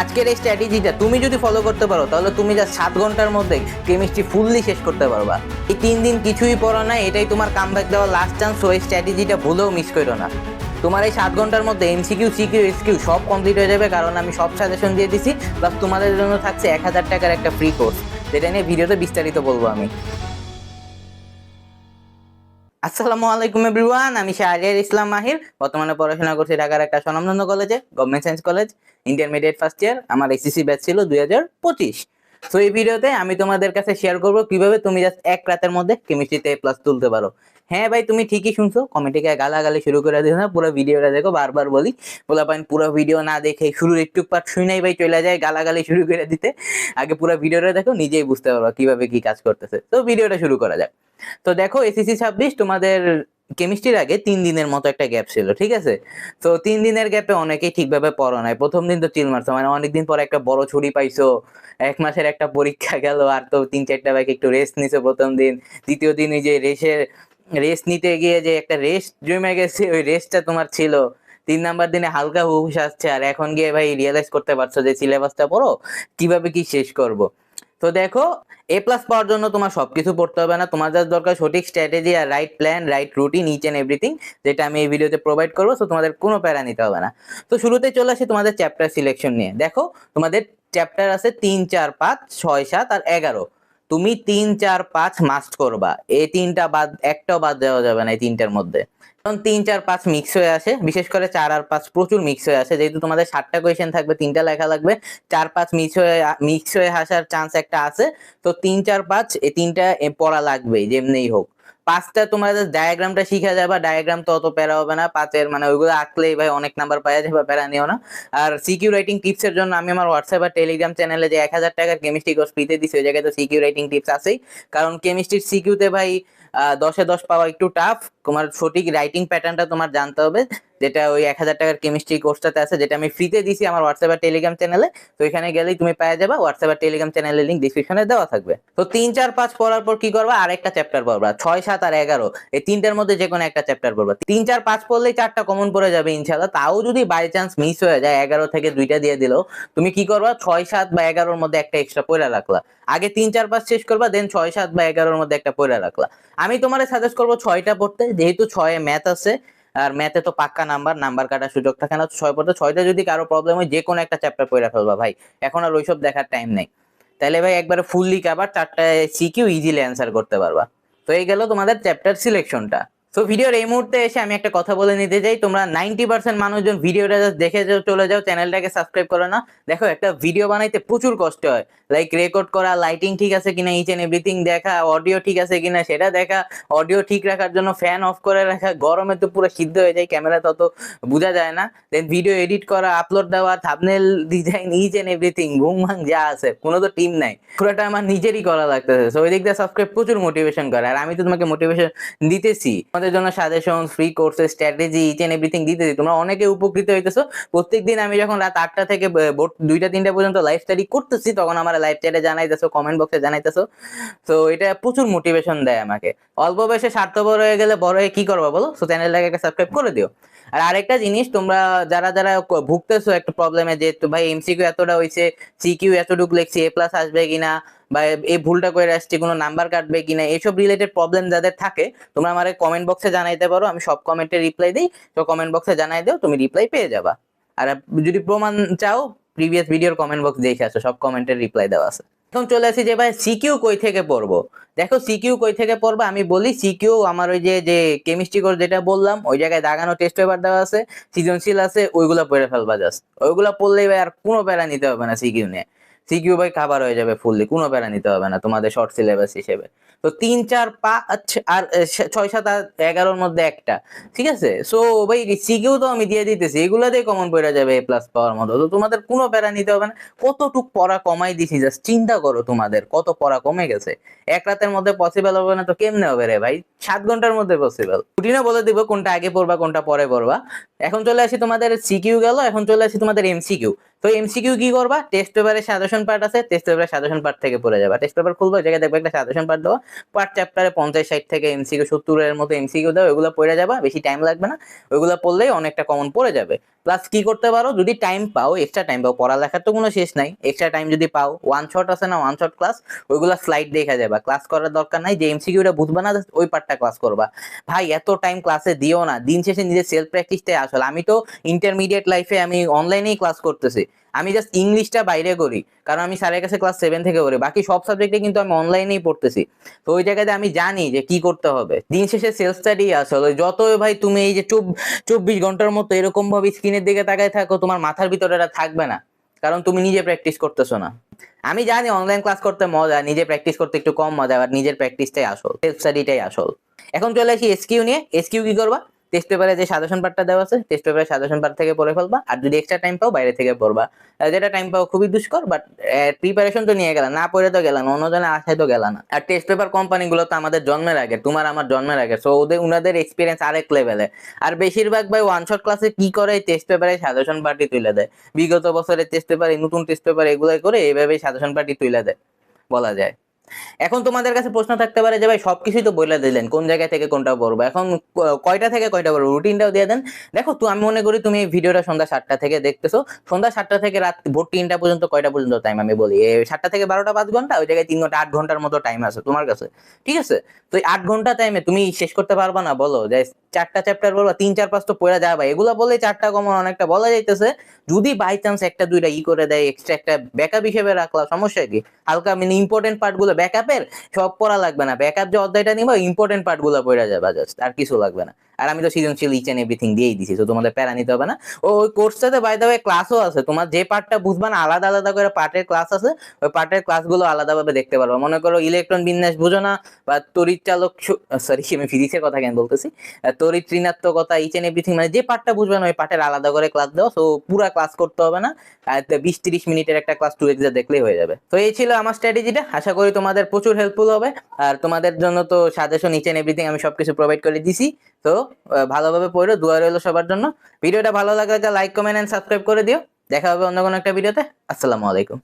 আজকের এই স্ট্র্যাটেজিটা তুমি যদি ফলো করতে পারো তাহলে তুমি যা 7 ঘন্টার মধ্যে কেমিস্ট্রি ফুললি শেষ করতে পারবা। এই 3 দিন কিছুই পড়ো না, এটাই তোমার কামব্যাক দেওয়ার লাস্ট চান্স। ওই স্ট্র্যাটেজিটা ভুলেও মিস করো না। তোমার এই 7 ঘন্টার মধ্যে এমসিকিউ সিকিউ এসকিউ সব কমপ্লিট হয়ে যাবে, কারণ আমি সব সাজেশন দিয়ে দিছি। প্লাস তোমাদের জন্য থাকছে 1000 টাকার একটা ফ্রি কোর্স, যেটা নিয়ে ভিডিওতে বিস্তারিত বলবো আমি। আসসালামু আলাইকুম এভরিওয়ান, আমি শাহরিয়ার ইসলাম মাহির। বর্তমানে পড়াশোনা করছি ঢাকার একটা স্বনামধন্য কলেজে, government science college, intermediate first year. আমার এসএসসি ব্যাচ ছিল 2025। সো এই ভিডিওতে আমি তোমাদের কাছে শেয়ার করব কিভাবে তুমি জাস্ট এক রাতের মধ্যে কেমিস্ট্রিতে প্লাস তুলতে পারো। হ্যাঁ ভাই, তুমি ঠিকই শুনছো, কমেন্টে গালাগালি শুরু করে দিও না। পুরো ভিডিওটা দেখো, বারবার বলি বলা পাইন পুরো ভিডিও না দেখে শুরুর একটু পার্ট শুনেই ভাই চলে যায় গালাগালি শুরু করে দিতে। আগে পুরো ভিডিওটা দেখো, নিজেই বুঝতে পারো কিভাবে কি কাজ করতেছে। তো ভিডিওটা শুরু করা যাক। তো দেখো, এসএসসি 26 তোমাদের কেমিস্ট্রির আগে 3 দিনের মতো একটা গ্যাপ ছিল, ঠিক আছে? তো 3 দিনের গ্যাপে অনেকেই ঠিকভাবে পড়ো নাই। প্রথম দিন তো চিল মারছো, মানে অনেকদিন পর একটা বড় ছুটি পাইছো, 1 মাসের একটা পরীক্ষা গেল, আর তো 3-4টা বাইক একটু রেস্ট নিছো প্রথম দিন। দ্বিতীয় দিন ওই যে রেস্ট নিতে গিয়ে যে একটা রেস্ট জমে গেছে, ওই রেস্টটা তোমার ছিল। 3 নাম্বার দিনে হালকা হুশ আসছে, আর এখন গিয়ে ভাই রিয়েলাইজ করতে পারছো যে সিলেবাসটা পড়ো, কিভাবে কি শেষ করব। তো দেখো, এ প্লাস পাওয়ার জন্য তোমার সবকিছু পড়তে হবে না, তোমার জাস্ট দরকার সঠিক স্ট্র্যাটেজি আর right plan, right routine, each and everything, যেটা আমি এই ভিডিওতে প্রোভাইড করবো। তো তোমাদের কোনো প্যারা নিতে হবে না। তো শুরুতে চলে আসি তোমাদের চ্যাপ্টার সিলেকশন নিয়ে। দেখো, তোমাদের চ্যাপ্টার আছে 3, 4, 5, 6, 7 আর 11। তুমি 3, 4, 5 মাস্ট করবা। এই তিনটা বাদ, একটাও বাদ দেওয়া যাবে না এই তিনটার মধ্যে। কারণ 3, 4, 5 মিক্স হয়ে আসে, বিশেষ করে 4 আর 5 প্রচুর মিক্স হয়ে আসে। যেহেতু তোমাদের 7টা কোয়েশ্চেন থাকবে, 3টা লেখা লাগবে, 4, 5 মিক্স হয়ে আসার চান্স একটা আছে। তো 3, 4, 5 এই তিনটা পড়া লাগবেই যেমনিই হোক। 5টা তোমাদের ডায়াগ্রামটা শিখা যাবে, ডায়াগ্রাম তো অত প্যারা হবে না। 5-এর মানে ওইগুলো আঁকলেই ভাই অনেক নাম্বার পাওয়া যাবে, প্যারা নিও না। আর সিকিউ রাইটিং টিপস এর জন্য আমি আমার হোয়াটসঅ্যাপ আর টেলিগ্রাম চ্যানেলে যে 1000 টাকার কেমিস্ট্রি কোর্স ফ্রিতে দিছি, ওই জায়গায় তো সিকিউ রাইটিং টিপস আছেই। কারণ কেমিস্ট্রির সিকিউতে ভাই 10-এ 10 পাওয়া একটু টাফ। তোমার সঠিক রাইটিং প্যাটার্নটা তোমার জানতে হবে, যেটা ওই 1000 টাকার কেমিস্ট্রি কোর্সটাতে আছে, যেটা আমি ফ্রিতে দিছি আমার হোয়াটসঅ্যাপ আর টেলিগ্রাম চ্যানেলে। তো এখানে গেলেই তুমি পেয়ে যাবে, হোয়াটসঅ্যাপ আর টেলিগ্রাম চ্যানেলের লিংক ডিসক্রিপশনে দেওয়া থাকবে। তো 3, 4, 5 পড়ার পর কি করবা? আরেকটা চ্যাপ্টার পড়বা। 6, 7 আর 11 এই তিনটার মধ্যে যে কোনো একটা চ্যাপ্টার পড়বা। 3, 4, 5 পড়লেই 4টা কমন পড়ে যাবে ইনশাআল্লাহ। তাও যদি বাই চান্স মিস হয়ে যায়, 11 থেকে 2টা দিয়ে দিলো, তুমি কি করবা? 6, 7 বা 11-র মধ্যে একটা এক্সট্রা পড়ে রাখলা। আগে 3, 4, 5 শেষ করবা, দেন 6, 7 বা 11-র মধ্যে একটা পড়ে রাখলা। আমি তোমার সাজেস্ট করবো 6টা পড়তে, যেহেতু 6-এ ম্যাথ আছে। আর ম্যাথে তো পাক্কা নাম্বার কাটার সুযোগ থাকে না। 6 পড়তে, 6টা যদি কারো প্রবলেম হয় যে কোনো একটা চ্যাপ্টার পড়ে ফেলবা ভাই, এখন আর ওইসব দেখার টাইম নেই। তাহলে ভাই একবারে ফুললি কভার, 4টা সিকিউ ইজিলি অ্যান্সার করতে পারবা। তো এই গেল তোমাদের চ্যাপ্টার সিলেকশনটা। তো ভিডিওর এই মুহূর্তে এসে আমি একটা কথা বলে নিতে চাই, তোমরা 90% মানুষজন ভিডিওটা জাস্ট দেখে চলে যাও, চ্যানেলটাকে সাবস্ক্রাইব করো না। দেখো, একটা ভিডিও বানাইতে প্রচুর কষ্ট হয়। লাইক রেকর্ড করা, লাইটিং ঠিক আছে কিনা, ইচ এন্ড এভরিথিং দেখা, অডিও ঠিক আছে কিনা সেটা দেখা, অডিও ঠিক রাখার জন্য ফ্যান অফ করে রাখা, গরমে তো পুরো সিদ্ধ হয়ে যায়, ক্যামেরা তত বোঝা যায় না। দেন ভিডিও এডিট করা, আপলোড দেওয়া, thumbnail design, each and everything, ঘুম ভাঙ যা আছে, কোনো তো টিম নাই, পুরোটা আমার নিজেরই করা লাগতেছে। সো ওই দিক দিয়ে সাবস্ক্রাইব প্রচুর মোটিভেশন করে, আর আমি তো তোমাকে মোটিভেশন দিতেছি, তোমাদের জন্য suggestion, free courses, strategy, each and everything দিতেছি। তোমরা অনেকে উপকৃত হইতেছো। প্রত্যেকদিন আমি যখন রাত 8টা থেকে 2টা 3টা পর্যন্ত লাইভ স্টাডি করতেছি, তখন আমার লাইভ চ্যাটে জানাইতেছো, কমেন্ট বক্সে জানাইতেছো। তো এটা প্রচুর মোটিভেশন দেয় আমাকে। অল্প বয়সে স্বার্থপর হয়ে গেলে বড় হয়ে কি করবো বলো? সো চ্যানেলটাকে একটা সাবস্ক্রাইব করে দিও। আর আরেকটা জিনিস, তোমরা যারা যারা ভুগতেছো একটা প্রবলেমে, যে ভাই এমসিকিউ এতটা হইছে, সিকিউ এতটুকু লিখছি, এ প্লাস আসবে কিনা, বা এই ভুলটা করে আসছে, কোনো নাম্বার কাটবে কিনা, এইসব রিলেটেড প্রবলেম যাদের থাকে, তোমরা আমার কমেন্ট বক্সে জানাইতে পারো। আমি সব কমেন্টে রিপ্লাই দিই। তো কমেন্ট বক্সে জানাই দাও, তুমি রিপ্লাই পেয়ে যাবা। আর যদি প্রমাণ চাও, প্রিভিয়াস ভিডিওর কমেন্ট বক্স দেখে আসো, সব কমেন্টের রিপ্লাই দেওয়া আছে। এখন চলে আসি যে ভাই সিকিউ কই থেকে পড়বো। দেখো, সিকিউ কই থেকে পড়বা আমি বলি। সিকিউ আমার ওই যে যে কেমিস্ট্রি কোর্স যেটা বললাম, ওই জায়গায় দাগানো টেস্ট পেপার দেওয়া আছে, সৃজনশীল আছে, ওইগুলা পড়ে ফেলবা জাস্ট। ওইগুলা পড়লেই ভাই আর কোনো প্যারা নিতে হবে না সিকিউ নিয়ে। সিকিউ ভাই কাভার হয়ে যাবে ফুললি, কোনো প্যারা নিতে হবে না তোমাদের শর্ট সিলেবাস হিসেবে। তো 3, 4, 5 আর 6, 7 আর 11-র মধ্যে একটা, ঠিক আছে? সো ভাই সিকিউ তো আমি দিয়ে দিতেছি, এগুলাতেই কমন পড়ে যাবে এ প্লাস পাওয়ার মতো। তো তোমাদের কোনো প্যারা নিতে হবে না। কতটুক পড়া কমাই দিছি, জাস্ট চিন্তা করো তোমাদের কত পড়া কমে গেছে। এক রাতের মধ্যে পসিবল হবে না তো কেমনে হবে রে ভাই? 7 ঘন্টার মধ্যে পসিবল। রুটিনে বলে দিব কোনটা আগে পড়বা কোনটা পরে পড়বা। এখন চলে আসি তোমাদের সিকিউ গেল, এখন চলে আসি তোমাদের এমসিকিউ। তো এমসিকিউ কি করবা, টেস্ট পেপারের সাজেশন পার্ট আছে, টেস্ট পেপারের সাজেশন পার্ট থেকে পড়ে যাবা। টেস্ট পেপার খুলবো, জায়গায় দেখবে একটা সাজেশন পার্ট দেওয়া, পার্ট চ্যাপ্টারে 50-60 থেকে এমসিকিউ 70-এর মতো এমসিকিউ দাও, ওগুলো পড়ে যাবা, বেশি টাইম লাগবে না, ওইগুলো পড়লেই অনেকটা কমন পড়ে যাবে। প্লাস কি করতে পারো, যদি টাইম পাও, এক্সট্রা টাইম পাও, পড়ালেখার তো কোনো শেষ নাই, এক্সট্রা টাইম যদি পাও, ওয়ান শট আছে না, ওয়ান শট ক্লাস, ওইগুলা স্লাইড দেখা যাবা, ক্লাস করার দরকার নাই, যে এমসিকিউটা বুঝবা না ওই পার্টটা ক্লাস করবা। ভাই এত টাইম ক্লাসে দিও না, দিন শেষে নিজের সেলফ প্র্যাকটিসটাই আসলে। আমি তো ইন্টারমিডিয়েট লাইফে আমি অনলাইনেই ক্লাস করতেছি, আমি জাস্ট ইংলিশটা বাইরে করি, কারণ আমি স্যারের কাছে ক্লাস 7 থেকে করি, বাকি সব সাবজেক্টে কিন্তু আমি অনলাইনেই পড়তেছি। তো ওই জায়গাতে আমি জানি যে কি করতে হবে। দিন শেষে সেলফ স্টাডি আসলে, যত ভাই তুমি এই যে 24 ঘন্টার মতো এরকম ভাবে স্ক্রিনের দিকে তাকায় থাকো, তোমার মাথার ভিতরে এটা থাকবে না, কারণ তুমি নিজে প্র্যাকটিস করতেছো না। আমি জানি অনলাইন ক্লাস করতে মজা, নিজে প্র্যাকটিস করতে একটু কম মজা, আর নিজের প্র্যাকটিসটাই আসল, সেলফ স্টাডিটাই আসল। এখন চলে আসি এসকিউ নিয়ে। এসকিউ কি করবা, টেস্ট পেপারে যে সাজেশন পার্টটা দেওয়া আছে, টেস্ট পেপারে সাজেশন পার্ট থেকে পড়ে ফেলবা, আর যদি এক্সট্রা টাইম পাও বাইরে থেকে পড়বা। যেটা টাইম পাও খুবই দুষ্কর, বাট প্রিপারেশন তো নিয়ে গেলা, না পড়ে তো গেলা না, অন্যজনের আশায় তো গেলা না। আর টেস্ট পেপার কোম্পানিগুলো তো আমাদের জন্মের আগে, তোমার আমার জন্মের আগে, সো উনাদের এক্সপিরিয়েন্স আরেক লেভেলে। আর বেশিরভাগ ভাই ওয়ান শট ক্লাসে কি করে, টেস্ট পেপারে সাজেশন পার্টি তুলে দেয়, বিগত বছরের টেস্ট পেপারে, নতুন টেস্ট পেপার, এগুলো করে এইভাবেই সাজেশন পার্টি তুলে দেয় বলা যায়। এখন তোমাদের কাছে প্রশ্ন থাকতে পারে যে ভাই সবকিছুই তো বলে দিলেন, কোন জায়গা থেকে কোনটা পড়বো, এখন কয়টা থেকে কয়টা পড়বো, রুটিনটাও দিয়ে দেন। দেখো তো, আমি মনে করি তুমি এই ভিডিওটা সন্ধ্যা 7টা থেকে দেখতেছো, সন্ধ্যা 7টা থেকে রাত ভোর 3টা পর্যন্ত কয়টা পর্যন্ত টাইম আমি বলি, 7টা থেকে 12টা 5 ঘন্টা, ওই জায়গায় 3 ঘন্টা 8 ঘন্টার মতো টাইম আছে তোমার কাছে, ঠিক আছে? তো এই 8 ঘন্টা টাইমে তুমি শেষ করতে পারবা না বলো, যে 4টা চ্যাপ্টার বলবা, 3 4 5 তো পড়ে যাবে, এগুলা বলে 4টা কমন অনেকটা বলা যাইতেছে। যদি বাই চান্স একটা দুইটা করে দেয় এক্সট্রা, একটা ব্যাকআপ হিসেবে রাখলা, সমস্যা কি? হালকা মানে ইম্পর্টেন্ট পার্ট গুলো ব্যাকআপের, সব পড়া লাগবে না, ব্যাকআপ যে অধ্যায়টা নিবো ইম্পর্টেন্ট পার্ট গুলো পড়া যাবে জাস্ট, আর কিছু লাগবে না। আর আমি তো সৃজনশীল ইচ এন্ড এভরিথিং দিয়েই দিছি, তো তোমাদের প্যারা নিতে হবে না। ওই কোর্সটাতে বাই দ্য ওয়ে ক্লাসও আছে, তোমার যে পার্টটা বুঝবা না আলাদা আলাদা করে পার্টের ক্লাস আছে, ওই পার্টের ক্লাসগুলো আলাদাভাবে দেখতে পারবো। মনে করো ইলেকট্রন বিন্যাস বুঝো না, বা তড়িৎ চালক, সরি আমি ফিজিক্সের কথা কেন বলতেছি, তড়িৎ ঋণাত্মকতা ইচ এন্ড এভরিথিং, মানে যে পার্টটা বুঝবে না ওই পার্টের আলাদা করে ক্লাস দাও, তো পুরা ক্লাস করতে হবে না, 20-30 মিনিটের একটা ক্লাস 2 এক্সাম দেখলেই হয়ে যাবে। তো এই ছিল আমার স্ট্র্যাটেজিটা, আশা করি তোমাদের প্রচুর হেল্পফুল হবে। আর তোমাদের জন্য তো সাজেশন ইচ এন্ড এভরিথিং আমি সবকিছু প্রোভাইড করে দিছি। তো ভালোভাবে পড়ো, দোয়া রইলো সবার জন্য। ভিডিওটা ভালো লাগলে লাইক কমেন্ট এন্ড সাবস্ক্রাইব করে দিও। দেখা হবে অন্য কোনো একটা ভিডিওতে। আসসালামু আলাইকুম।